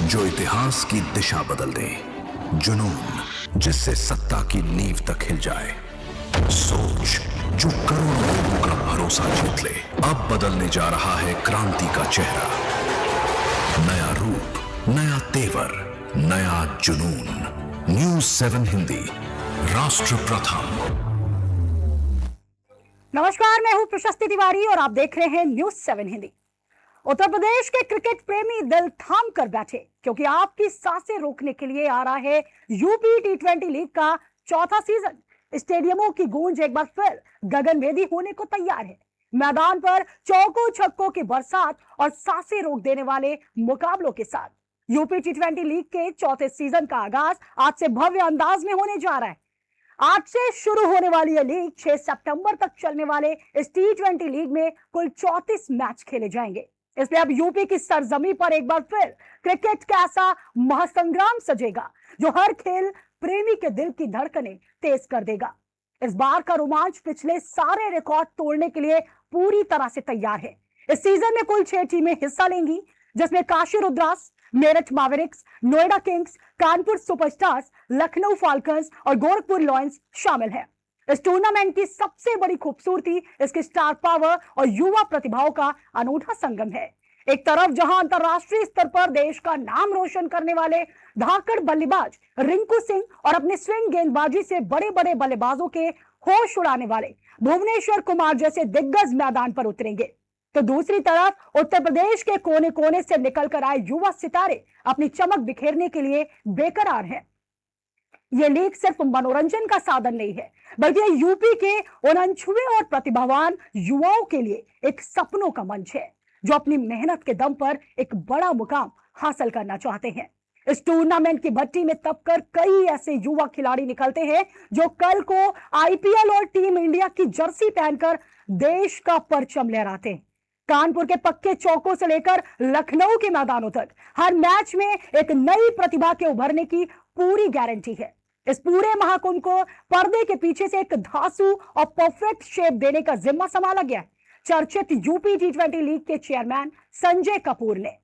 जो इतिहास की दिशा बदल दे, जुनून जिससे सत्ता की नींव तक हिल जाए, सोच जो करोड़ों लोगों का भरोसा जीत ले। अब बदलने जा रहा है क्रांति का चेहरा, नया रूप, नया तेवर, नया जुनून। न्यूज़ 7 हिंदी, राष्ट्र प्रथम। नमस्कार, मैं हूं प्रशस्ति तिवारी और आप देख रहे हैं न्यूज़ 7 हिंदी। उत्तर प्रदेश के क्रिकेट प्रेमी दिल थाम कर बैठे, क्योंकि आपकी सांसें रोकने के लिए आ रहा है यूपी टी20 लीग का चौथा सीजन। स्टेडियमों की गूंज एक बार फिर गगनभेदी होने को तैयार है। मैदान पर चौकों छक्कों की बरसात और सांसें रोक देने वाले मुकाबलों के साथ यूपी टी20 लीग के चौथे सीजन का आगाज आज से भव्य अंदाज में होने जा रहा है। आज से शुरू होने वाली यह लीग 6 सितंबर तक चलने वाले इस टी20 लीग में कुल 34 मैच खेले जाएंगे। इसलिए अब यूपी की सरजमी पर एक बार फिर क्रिकेट का ऐसा महासंग्राम सजेगा जो हर खेल प्रेमी के दिल की धड़कनें तेज कर देगा। इस बार का रोमांच पिछले सारे रिकॉर्ड तोड़ने के लिए पूरी तरह से तैयार है। इस सीजन में कुल 6 टीमें हिस्सा लेंगी, जिसमें Kashi Rudras, Meerut Mavericks, Noida Kings, Kanpur superstars, Lucknow falcons और गोरखपुर लॉयंस शामिल हैं। इस टूर्नामेंट की सबसे बड़ी खूबसूरती इसके स्टार पावर और युवा प्रतिभाओं का अनूठा संगम है। एक तरफ जहां अंतरराष्ट्रीय स्तर पर देश का नाम रोशन करने वाले धाकड़ बल्लेबाज रिंकू सिंह और अपने स्विंग गेंदबाजी से बड़े बड़े बल्लेबाजों के होश उड़ाने वाले भुवनेश्वर कुमार जैसे दिग्गज मैदान पर उतरेंगे, तो दूसरी तरफ उत्तर प्रदेश के कोने कोने से निकलकर आए युवा सितारे अपनी चमक बिखेरने के लिए बेकरार हैं। यह लीग सिर्फ मनोरंजन का साधन नहीं है, बल्कि यह यूपी के उन अनछुए और प्रतिभावान युवाओं के लिए एक सपनों का मंच है, जो अपनी मेहनत के दम पर एक बड़ा मुकाम हासिल करना चाहते हैं। इस टूर्नामेंट की भट्टी में तपकर कई ऐसे युवा खिलाड़ी निकलते हैं जो कल को आईपीएल और टीम इंडिया की जर्सी पहनकर देश का परचम लहराते हैं। कानपुर के पक्के चौकों से लेकर लखनऊ के मैदानों तक हर मैच में एक नई प्रतिभा के उभरने की पूरी गारंटी है। इस पूरे महाकुंभ को पर्दे के पीछे से एक धांसू और परफेक्ट शेप देने का जिम्मा संभाला गया है चर्चित यूपी टी20 लीग के चेयरमैन संजय कपूर ने।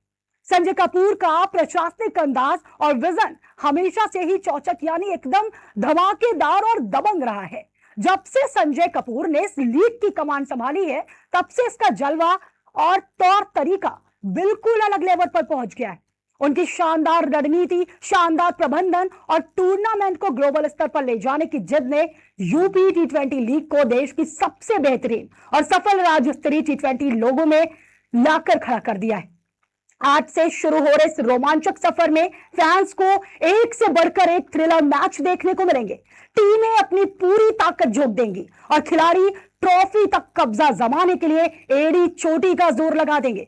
संजय कपूर का प्रशासनिक अंदाज और विजन हमेशा से ही चौचक यानी एकदम धमाकेदार और दबंग रहा है। जब से संजय कपूर ने इस लीग की कमान संभाली है, तब से इसका जलवा और तौर तरीका बिल्कुल अलग लेवल पर पहुंच गया है। उनकी शानदार रणनीति, शानदार प्रबंधन और टूर्नामेंट को ग्लोबल स्तर पर ले जाने की जिद ने यूपी टी20 लीग को देश की सबसे बेहतरीन और सफल राज्य स्तरीय टी20 लोगों में लाकर खड़ा कर दिया है। आज से शुरू हो रहे इस रोमांचक सफर में फैंस को एक से बढ़कर एक थ्रिलर मैच देखने को मिलेंगे। टीमें अपनी पूरी ताकत झोंक देंगी और खिलाड़ी ट्रॉफी तक कब्जा जमाने के लिए एड़ी चोटी का जोर लगा देंगे।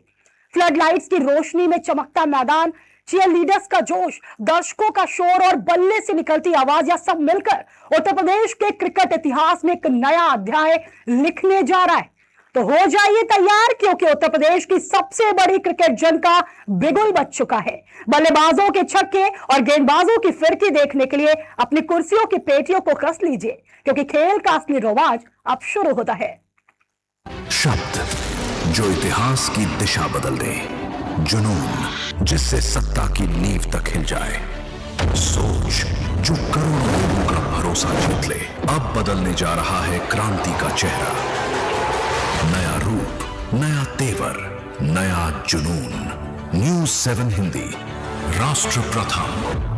फ्लड लाइट्स की रोशनी में चमकता मैदान, चीयर लीडर्स का जोश, दर्शकों का शोर और बल्ले से निकलती आवाज, या सब मिलकर उत्तर प्रदेश के क्रिकेट इतिहास में एक नया अध्याय लिखने जा रहा है। तो हो जाइए तैयार, क्योंकि उत्तर प्रदेश की सबसे बड़ी क्रिकेट जंग का बिगुल बज चुका है। बल्लेबाजों के छक्के और गेंदबाजों की फिरकी देखने के लिए अपनी कुर्सियों की पेटियों को कस लीजिए, क्योंकि खेल का असली रोमांच अब शुरू होता है। शब्द जो इतिहास की दिशा बदल दे, जुनून जिससे सत्ता की नींव तक हिल जाए, सोच जो करोड़ों लोगों का भरोसा जीत ले। अब बदलने जा रहा है क्रांति का चेहरा, नया रूप, नया तेवर, नया जुनून। न्यूज़ 7 हिंदी, राष्ट्र प्रथम।